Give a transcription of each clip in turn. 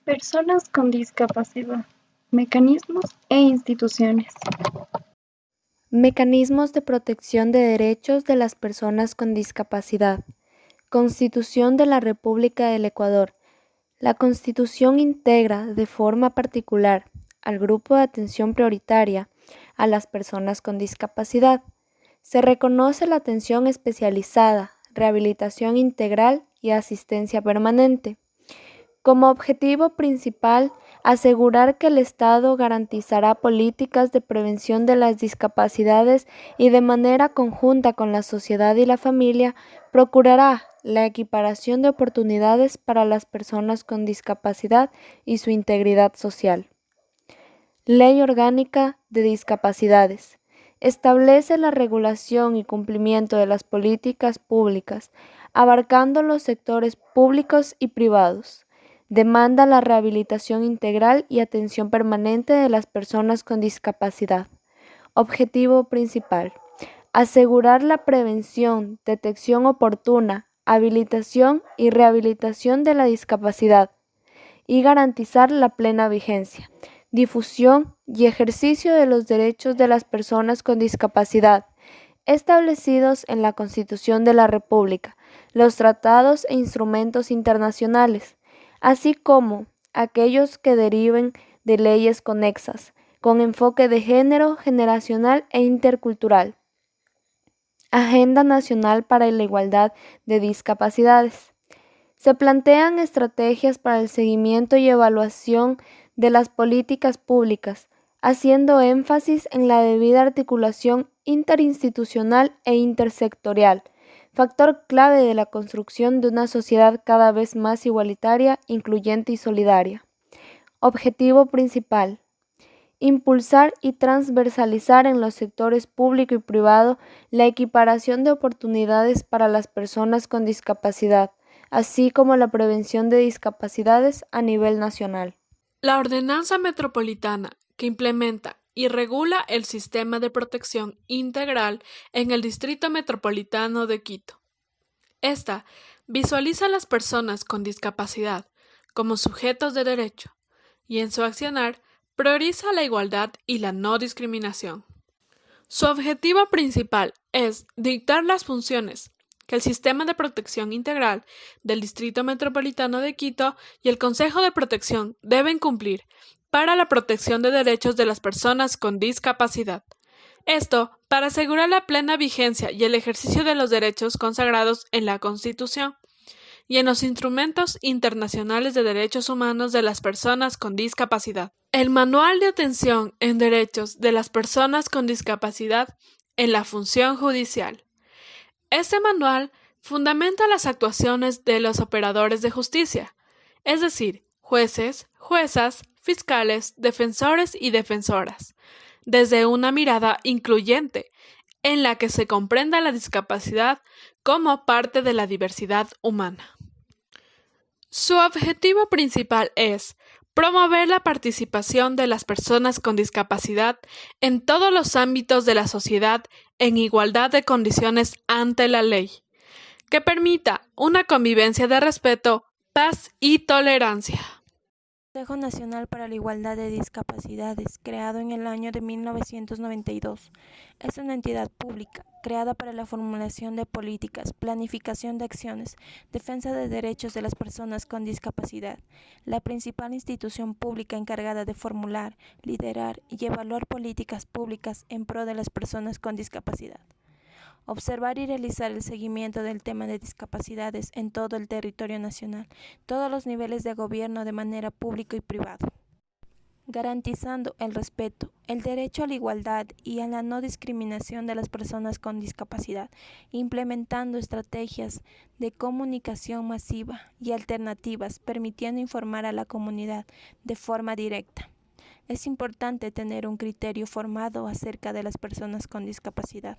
Personas con discapacidad, mecanismos e instituciones. Mecanismos de protección de derechos de las personas con discapacidad. Constitución de la República del Ecuador. La Constitución integra de forma particular al grupo de atención prioritaria a las personas con discapacidad. Se reconoce la atención especializada, rehabilitación integral y asistencia permanente. Como objetivo principal, asegurar que el Estado garantizará políticas de prevención de las discapacidades y de manera conjunta con la sociedad y la familia, procurará la equiparación de oportunidades para las personas con discapacidad y su integridad social. Ley Orgánica de Discapacidades. Establece la regulación y cumplimiento de las políticas públicas, abarcando los sectores públicos y privados. Demanda la rehabilitación integral y atención permanente de las personas con discapacidad. Objetivo principal: asegurar la prevención, detección oportuna, habilitación y rehabilitación de la discapacidad y garantizar la plena vigencia, difusión y ejercicio de los derechos de las personas con discapacidad establecidos en la Constitución de la República, los tratados e instrumentos internacionales, así como aquellos que deriven de leyes conexas, con enfoque de género, generacional e intercultural. Agenda Nacional para la Igualdad de Discapacidades. Se plantean estrategias para el seguimiento y evaluación de las políticas públicas, haciendo énfasis en la debida articulación interinstitucional e intersectorial, factor clave de la construcción de una sociedad cada vez más igualitaria, incluyente y solidaria. Objetivo principal: impulsar y transversalizar en los sectores público y privado la equiparación de oportunidades para las personas con discapacidad, así como la prevención de discapacidades a nivel nacional. La Ordenanza Metropolitana, que implementa y regula el sistema de protección integral en el Distrito Metropolitano de Quito. Esta visualiza a las personas con discapacidad como sujetos de derecho y en su accionar prioriza la igualdad y la no discriminación. Su objetivo principal es dictar las funciones que el Sistema de Protección Integral del Distrito Metropolitano de Quito y el Consejo de Protección deben cumplir para la protección de derechos de las personas con discapacidad. Esto para asegurar la plena vigencia y el ejercicio de los derechos consagrados en la Constitución y en los instrumentos internacionales de derechos humanos de las personas con discapacidad. El Manual de Atención en Derechos de las Personas con Discapacidad en la Función Judicial. Este manual fundamenta las actuaciones de los operadores de justicia, es decir, jueces, juezas, fiscales, defensores y defensoras, desde una mirada incluyente, en la que se comprenda la discapacidad como parte de la diversidad humana. Su objetivo principal es promover la participación de las personas con discapacidad en todos los ámbitos de la sociedad en igualdad de condiciones ante la ley, que permita una convivencia de respeto, paz y tolerancia. Consejo Nacional para la Igualdad de Discapacidades, creado en el año de 1992, es una entidad pública creada para la formulación de políticas, planificación de acciones, defensa de derechos de las personas con discapacidad, la principal institución pública encargada de formular, liderar y evaluar políticas públicas en pro de las personas con discapacidad. Observar y realizar el seguimiento del tema de discapacidades en todo el territorio nacional, todos los niveles de gobierno de manera pública y privada. Garantizando el respeto, el derecho a la igualdad y a la no discriminación de las personas con discapacidad, implementando estrategias de comunicación masiva y alternativas, permitiendo informar a la comunidad de forma directa. Es importante tener un criterio formado acerca de las personas con discapacidad.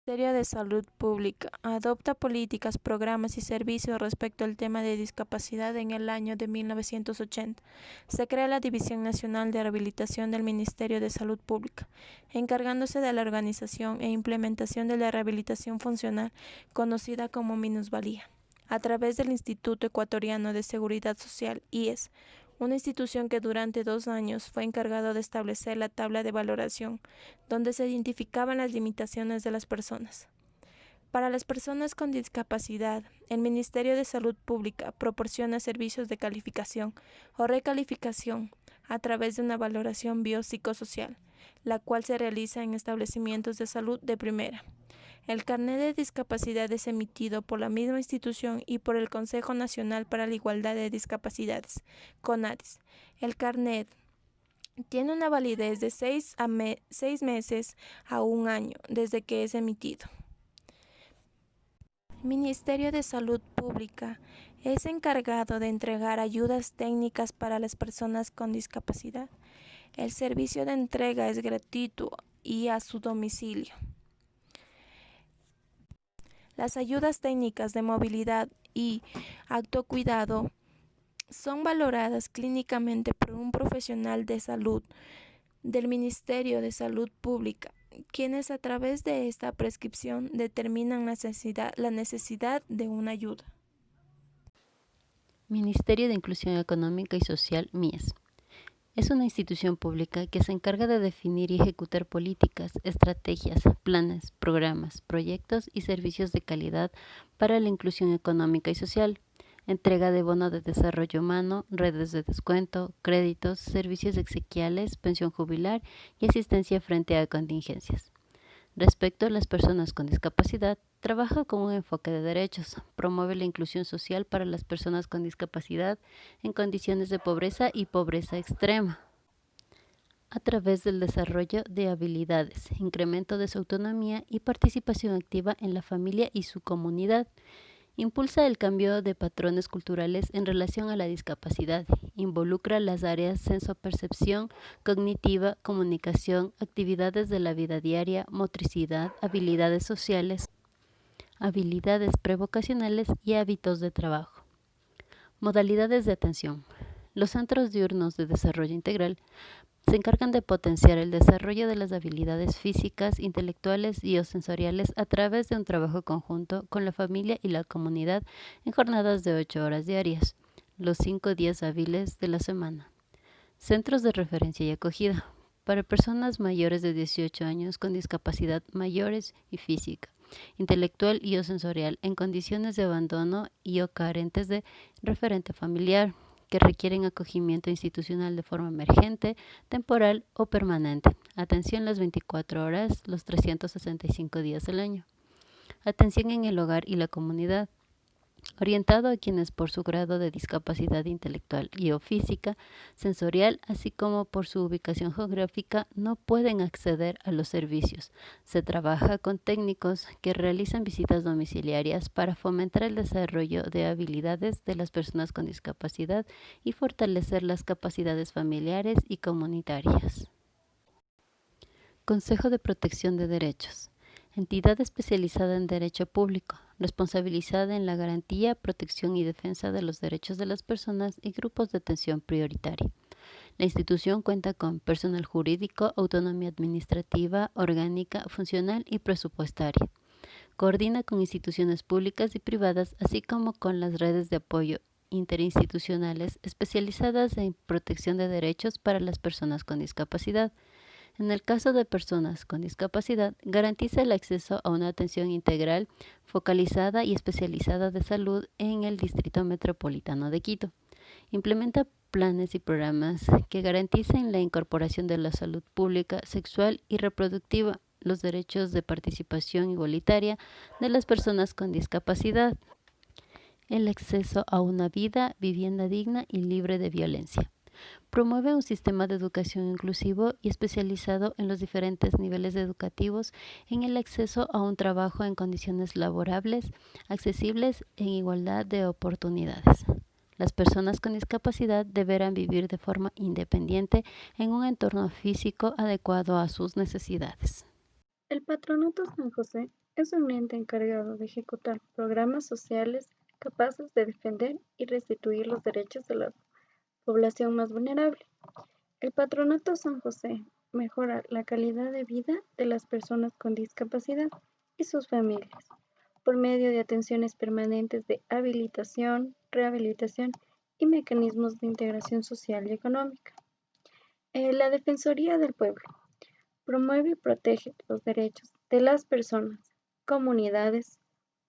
Ministerio de Salud Pública adopta políticas, programas y servicios respecto al tema de discapacidad en el año de 1980. Se crea la División Nacional de Rehabilitación del Ministerio de Salud Pública, encargándose de la organización e implementación de la rehabilitación funcional, conocida como minusvalía, a través del Instituto Ecuatoriano de Seguridad Social, IES, una institución que durante 2 años fue encargado de establecer la tabla de valoración, donde se identificaban las limitaciones de las personas. Para las personas con discapacidad, el Ministerio de Salud Pública proporciona servicios de calificación o recalificación a través de una valoración biopsicosocial, la cual se realiza en establecimientos de salud de primera. El carnet de discapacidad es emitido por la misma institución y por el Consejo Nacional para la Igualdad de Discapacidades, CONADIS. El carnet tiene una validez de 6 meses a 1 año desde que es emitido. El Ministerio de Salud Pública es encargado de entregar ayudas técnicas para las personas con discapacidad. El servicio de entrega es gratuito y a su domicilio. Las ayudas técnicas de movilidad y autocuidado son valoradas clínicamente por un profesional de salud del Ministerio de Salud Pública, quienes a través de esta prescripción determinan la necesidad de una ayuda. Ministerio de Inclusión Económica y Social, MIES. Es una institución pública que se encarga de definir y ejecutar políticas, estrategias, planes, programas, proyectos y servicios de calidad para la inclusión económica y social, entrega de bono de desarrollo humano, redes de descuento, créditos, servicios exequiales, pensión jubilar y asistencia frente a contingencias. Respecto a las personas con discapacidad, trabaja con un enfoque de derechos, promueve la inclusión social para las personas con discapacidad en condiciones de pobreza y pobreza extrema, a través del desarrollo de habilidades, incremento de su autonomía y participación activa en la familia y su comunidad. Impulsa el cambio de patrones culturales en relación a la discapacidad. Involucra las áreas sensopercepción, cognitiva, comunicación, actividades de la vida diaria, motricidad, habilidades sociales, habilidades prevocacionales y hábitos de trabajo. Modalidades de atención. Los centros diurnos de desarrollo integral se encargan de potenciar el desarrollo de las habilidades físicas, intelectuales y o sensoriales a través de un trabajo conjunto con la familia y la comunidad en jornadas de 8 horas diarias, los 5 días hábiles de la semana. Centros de referencia y acogida para personas mayores de 18 años con discapacidad mayores y física, intelectual y o sensorial en condiciones de abandono y o carentes de referente familiar, que requieren acogimiento institucional de forma emergente, temporal o permanente. Atención las 24 horas, los 365 días del año. Atención en el hogar y la comunidad, orientado a quienes por su grado de discapacidad intelectual y o física, sensorial, así como por su ubicación geográfica, no pueden acceder a los servicios. Se trabaja con técnicos que realizan visitas domiciliarias para fomentar el desarrollo de habilidades de las personas con discapacidad y fortalecer las capacidades familiares y comunitarias. Consejo de Protección de Derechos. Entidad especializada en derecho público, responsabilizada en la garantía, protección y defensa de los derechos de las personas y grupos de atención prioritaria. La institución cuenta con personal jurídico, autonomía administrativa, orgánica, funcional y presupuestaria. Coordina con instituciones públicas y privadas, así como con las redes de apoyo interinstitucionales especializadas en protección de derechos para las personas con discapacidad. En el caso de personas con discapacidad, garantiza el acceso a una atención integral, focalizada y especializada de salud en el Distrito Metropolitano de Quito. Implementa planes y programas que garanticen la incorporación de la salud pública, sexual y reproductiva, los derechos de participación igualitaria de las personas con discapacidad, el acceso a una vivienda digna y libre de violencia. Promueve un sistema de educación inclusivo y especializado en los diferentes niveles educativos en el acceso a un trabajo en condiciones laborables, accesibles en igualdad de oportunidades. Las personas con discapacidad deberán vivir de forma independiente en un entorno físico adecuado a sus necesidades. El Patronato San José es un ente encargado de ejecutar programas sociales capaces de defender y restituir los derechos de la población más vulnerable. El Patronato San José mejora la calidad de vida de las personas con discapacidad y sus familias por medio de atenciones permanentes de habilitación, rehabilitación y mecanismos de integración social y económica. La Defensoría del Pueblo promueve y protege los derechos de las personas, comunidades,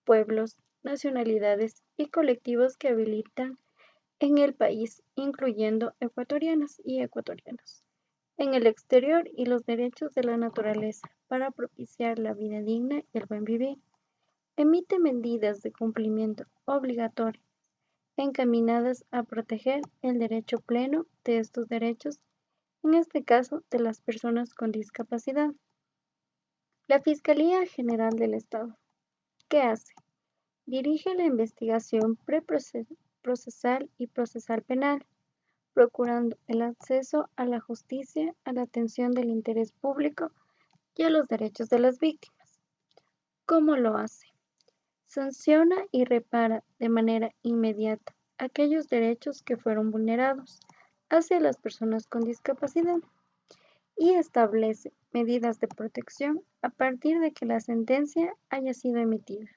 pueblos, nacionalidades y colectivos que habitan en el país, incluyendo ecuatorianas y ecuatorianos, en el exterior y los derechos de la naturaleza para propiciar la vida digna y el buen vivir. Emite medidas de cumplimiento obligatorio encaminadas a proteger el derecho pleno de estos derechos, en este caso de las personas con discapacidad. La Fiscalía General del Estado, ¿qué hace? Dirige la investigación preprocesal y procesal penal, procurando el acceso a la justicia, a la atención del interés público y a los derechos de las víctimas. ¿Cómo lo hace? Sanciona y repara de manera inmediata aquellos derechos que fueron vulnerados hacia las personas con discapacidad y establece medidas de protección a partir de que la sentencia haya sido emitida.